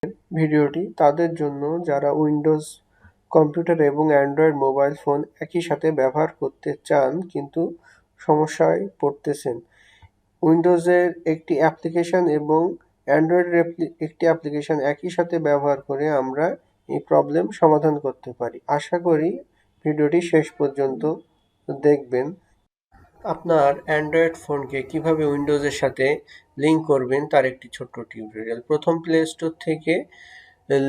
ভিডিওটি তাদের জন্য যারা উইন্ডোজ কম্পিউটার এবং অ্যান্ড্রয়েড মোবাইল ফোন একই সাথে ব্যবহার করতে চান কিন্তু সমস্যায় পড়তেছেন। উইন্ডোজের একটি অ্যাপ্লিকেশন এবং অ্যান্ড্রয়েডের একটি অ্যাপ্লিকেশন একই সাথে ব্যবহার করে আমরা এই প্রবলেম সমাধান করতে পারি। আশা করি ভিডিওটি শেষ পর্যন্ত দেখবেন। আপনার অ্যান্ড্রয়েড ফোনকে কিভাবে উইন্ডোজের সাথে লিঙ্ক করবেন তার একটি ছোট্ট টিউটোরিয়াল। প্রথম প্লে স্টোর থেকে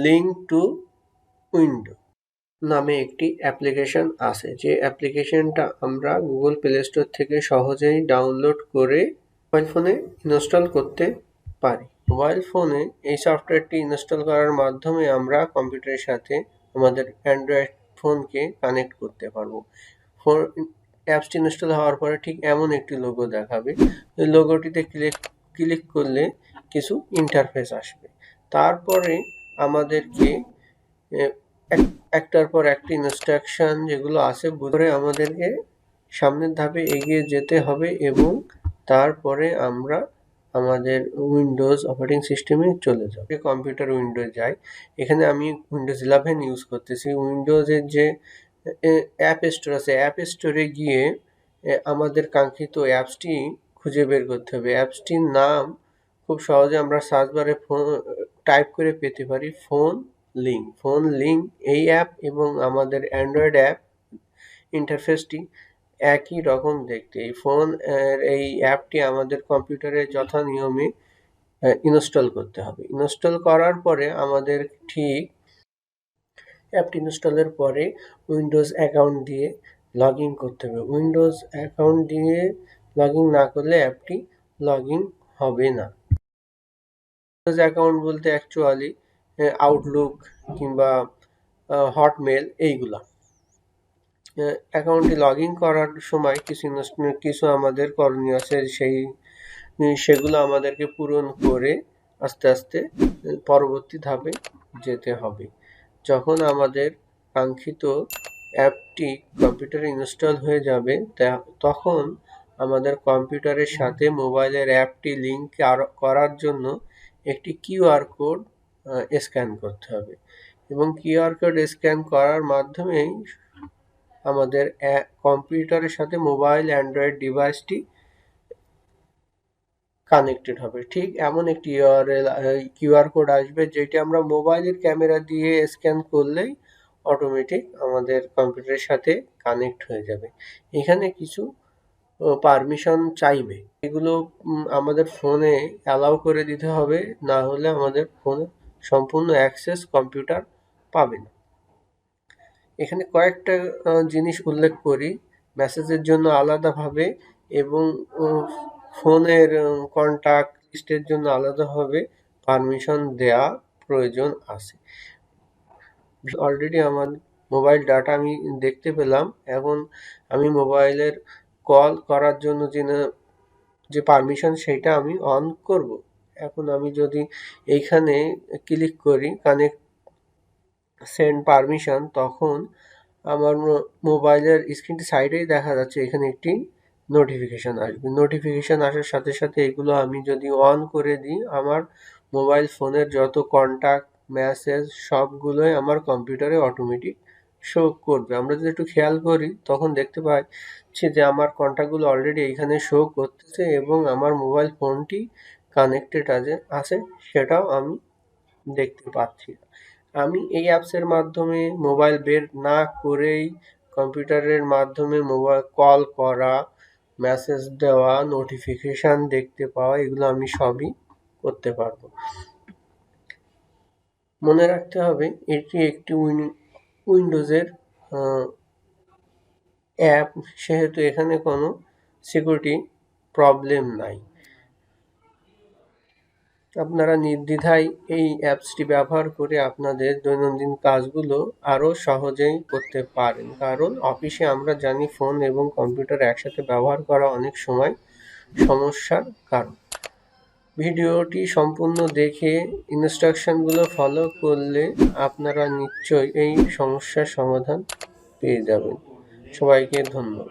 লিঙ্ক টু উইন্ডো নামে একটি অ্যাপ্লিকেশন আছে, যে অ্যাপ্লিকেশনটা আমরা গুগল প্লে স্টোর থেকে সহজেই ডাউনলোড করে মোবাইল ফোনে ইনস্টল করতে পারি। মোবাইল ফোনে এই সফটওয়্যারটি ইনস্টল করার মাধ্যমে আমরা কম্পিউটারের সাথে আমাদের অ্যান্ড্রয়েড ফোনকে কানেক্ট করতে পারবো। ফোন অ্যাপসটি ইনস্টল হওয়ার পরে ঠিক এমন একটি লোগো দেখাবে। এই লোগোটিতে ক্লিক করলে কিছু ইন্টারফেস আসবে। তারপরে আমাদেরকে একটার পর একটি ইনস্ট্রাকশন যেগুলো আছে বুঝে আমাদেরকে সামনের ধাপে এগিয়ে যেতে হবে এবং তারপরে আমরা আমাদের উইন্ডোজ অপারেটিং সিস্টেমে চলে যাব। কম্পিউটার উইন্ডোজ যাই, এখানে আমি উইন্ডোজ 11 ইউজ করতেছি। উইন্ডোজের যে অ্যাপ স্টোর আছে, অ্যাপ স্টোরে গিয়ে আমাদের কাঙ্ক্ষিত অ্যাপসটি খুঁজে বের করতে হবে। অ্যাপসটির নাম খুব সহজে আমরা সার্চ বারে টাইপ করে পেতে পারি, ফোন লিঙ্ক। এই অ্যাপ এবং আমাদের অ্যান্ড্রয়েড অ্যাপ ইন্টারফেসটি একই রকম দেখতে। এই অ্যাপটি আমাদের কম্পিউটারে যথা নিয়মে ইনস্টল করতে হবে। ইনস্টল করার পরে আমাদের ঠিক অ্যাপটি ইনস্টলের পরে উইন্ডোজ অ্যাকাউন্ট দিয়ে লগ ইন করতে হবে। উইন্ডোজ অ্যাকাউন্ট দিয়ে লগ ইন না করলে অ্যাপটি লগ ইন হবে না। উইন্ডোজ অ্যাকাউন্ট বলতে অ্যাকচুয়ালি আউটলুক কিংবা হটমেল এইগুলা। অ্যাকাউন্টটি লগ ইন করার সময় কিছু আমাদের করণীয় আছে, সেগুলো আমাদেরকে পূরণ করে আস্তে আস্তে পরবর্তী ধাপে যেতে হবে। যখন আমাদের কাঙ্ক্ষিত অ্যাপটি কম্পিউটারে ইনস্টল হয়ে যাবে তখন আমাদের কম্পিউটারের সাথে মোবাইলের অ্যাপটি লিঙ্ক করার জন্য একটি কিউআর কোড স্ক্যান করতে হবে এবং কিউআর কোড স্ক্যান করার মাধ্যমেই আমাদের কম্পিউটারের সাথে মোবাইল অ্যান্ড্রয়েড ডিভাইসটি কানেক্টেড হবে। ঠিক এমন একটি কিউআর কোড আসবে যেটি আমরা মোবাইলের ক্যামেরা দিয়ে স্ক্যান করলেই অটোমেটিক আমাদের কম্পিউটারের সাথে কানেক্ট হয়ে যাবে। এখানে কিছু পারমিশন চাইবে, এগুলো আমাদের ফোনে অ্যালাউ করে দিতে হবে, না হলে আমাদের ফোনে সম্পূর্ণ অ্যাক্সেস কম্পিউটার পাবে না। এখানে কয়েকটা জিনিস উল্লেখ করি। মেসেজের জন্য আলাদাভাবে এবং ফোনের কন্ট্যাক্ট লিস্টের জন্য আলাদাভাবে পারমিশন দেওয়া প্রয়োজন আছে। অলরেডি আমার মোবাইল ডাটা আমি দেখতে পেলাম। এখন আমি মোবাইলের কল করার জন্য যে পারমিশন সেটা আমি অন করব। এখন আমি যদি এইখানে ক্লিক করি কানেক্ট সেন্ড পারমিশন, তখন আমার মোবাইলের স্ক্রিনটি সাইডেই দেখা যাচ্ছে এখানে একটি নোটিফিকেশান আসবে। নোটিফিকেশান আসার সাথে সাথে এগুলো আমি যদি অন করে দিই, আমার মোবাইল ফোনের যত কন্ট্যাক্ট মেসেজ সবগুলোই আমার কম্পিউটারে অটোমেটিক শো করবে। আমরা যদি একটু খেয়াল করি তখন দেখতে পাচ্ছি যে আমার কন্ট্যাক্টগুলো অলরেডি এইখানে শো করতেছে এবং আমার মোবাইল ফোনটি কানেক্টেড আছে সেটাও আমি দেখতে পাচ্ছি। আমি এই অ্যাপসের মাধ্যমে মোবাইল বের না করেই কম্পিউটারের মাধ্যমে মোবাইল কল করা, মেসেজ দেওয়া, নোটিফিকেশান দেখতে পাওয়া, এগুলো আমি সবই করতে পারবো। মনে রাখতে হবে এটি একটি উইন্ডোজের অ্যাপ, সেহেতু এখানে কোনো সিকিউরিটি প্রবলেম নাই। আপনারা নির্দ্বিধায় এই অ্যাপসটি ব্যবহার করে আপনাদের দৈনন্দিন কাজগুলো আরও সহজেই করতে পারেন, কারণ অফিসে আমরা জানি ফোন এবং কম্পিউটার একসাথে ব্যবহার করা অনেক সময় সমস্যার কারণ। ভিডিওটি সম্পূর্ণ দেখে ইনস্ট্রাকশনগুলো ফলো করলে আপনারা নিশ্চয়ই এই সমস্যার সমাধান পেয়ে যাবেন। সবাইকে ধন্যবাদ।